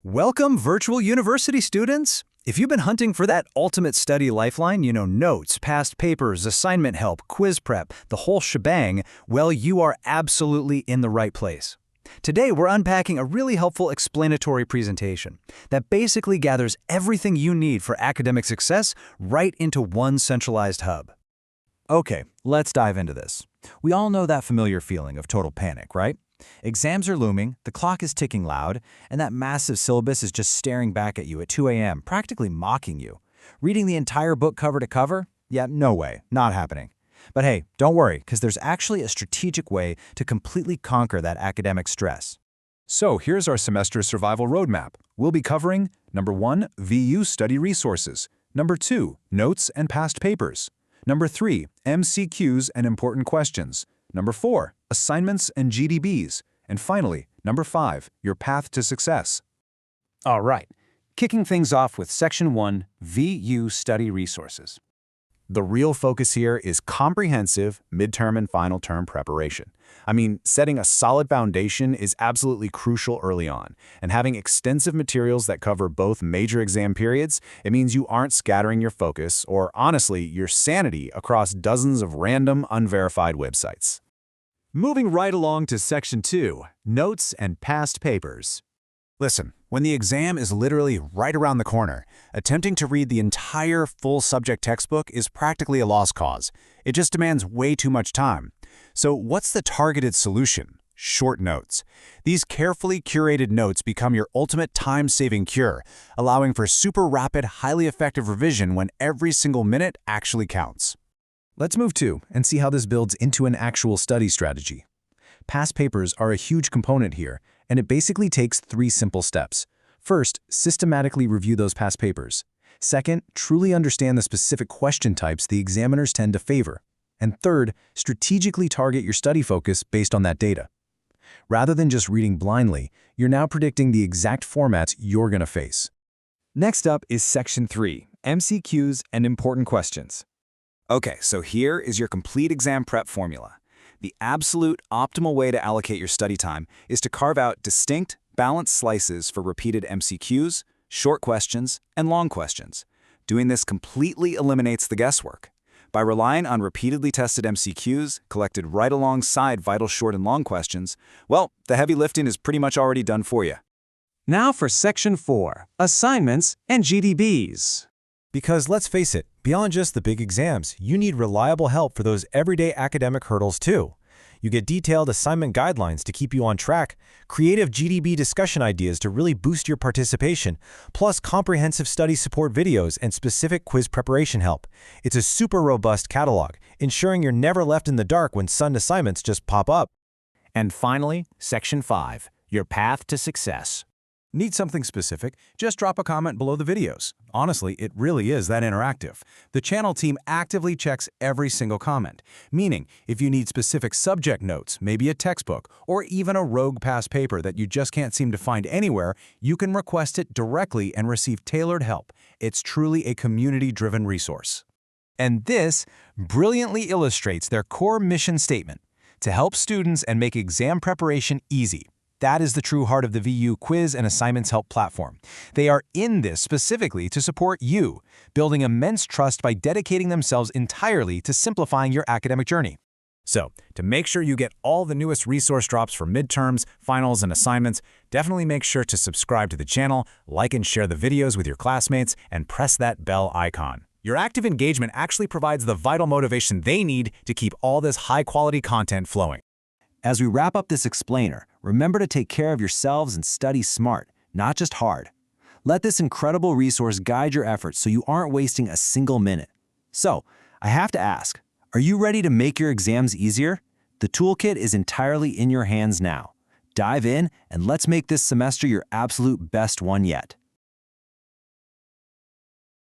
Welcome, virtual university students! If you've been hunting for that ultimate study lifeline, notes, past papers, assignment help, quiz prep, the whole shebang, well, you are absolutely in the right place. Today, we're unpacking a really helpful explanatory presentation that basically gathers everything you need for academic success right into one centralized hub. Okay, let's dive into this. We all know that familiar feeling of total panic, right? Exams are looming, the clock is ticking loud, and that massive syllabus is just staring back at you at 2 a.m., practically mocking you. Reading the entire book cover to cover? Yeah, no way, not happening. But hey, don't worry, because there's actually a strategic way to completely conquer that academic stress. So here's our semester survival roadmap. We'll be covering number 1, VU study resources, number 2, notes and past papers, number 3, MCQs and important questions, number 4, assignments and GDBs, and finally, number 5, your path to success. All right, kicking things off with Section 1, VU Study Resources. The real focus here is comprehensive midterm and final term preparation. I mean, setting a solid foundation is absolutely crucial early on, and having extensive materials that cover both major exam periods, it means you aren't scattering your focus, or honestly, your sanity across dozens of random, unverified websites. Moving right along to Section 2, Notes and Past Papers. Listen, when the exam is literally right around the corner, attempting to read the entire full subject textbook is practically a lost cause. It just demands way too much time. So what's the targeted solution? Short notes. These carefully curated notes become your ultimate time-saving cure, allowing for super rapid, highly effective revision when every single minute actually counts. Let's move to and see how this builds into an actual study strategy. Past papers are a huge component here, and it basically takes 3 simple steps. First, systematically review those past papers. Second, truly understand the specific question types the examiners tend to favor. And third, strategically target your study focus based on that data. Rather than just reading blindly, you're now predicting the exact formats you're going to face. Next up is Section 3, MCQs and important questions. Okay, so here is your complete exam prep formula. The absolute optimal way to allocate your study time is to carve out distinct, balanced slices for repeated MCQs, short questions, and long questions. Doing this completely eliminates the guesswork. By relying on repeatedly tested MCQs, collected right alongside vital short and long questions, well, the heavy lifting is pretty much already done for you. Now for Section 4, Assignments and GDBs. Because let's face it, beyond just the big exams, you need reliable help for those everyday academic hurdles too. You get detailed assignment guidelines to keep you on track, creative GDB discussion ideas to really boost your participation, plus comprehensive study support videos and specific quiz preparation help. It's a super robust catalog, ensuring you're never left in the dark when sudden assignments just pop up. And finally, Section 5, your path to success. Need something specific? Just drop a comment below the videos. Honestly, it really is that interactive. The channel team actively checks every single comment, meaning if you need specific subject notes, maybe a textbook, or even a rogue past paper that you just can't seem to find anywhere, you can request it directly and receive tailored help. It's truly a community-driven resource. And this brilliantly illustrates their core mission statement: to help students and make exam preparation easy. That is the true heart of the VU Quiz and Assignments Help platform. They are in this specifically to support you, building immense trust by dedicating themselves entirely to simplifying your academic journey. So, to make sure you get all the newest resource drops for midterms, finals, and assignments, definitely make sure to subscribe to the channel, like and share the videos with your classmates, and press that bell icon. Your active engagement actually provides the vital motivation they need to keep all this high-quality content flowing. As we wrap up this explainer, remember to take care of yourselves and study smart, not just hard. Let this incredible resource guide your efforts so you aren't wasting a single minute. So, I have to ask, are you ready to make your exams easier? The toolkit is entirely in your hands now. Dive in and let's make this semester your absolute best one yet.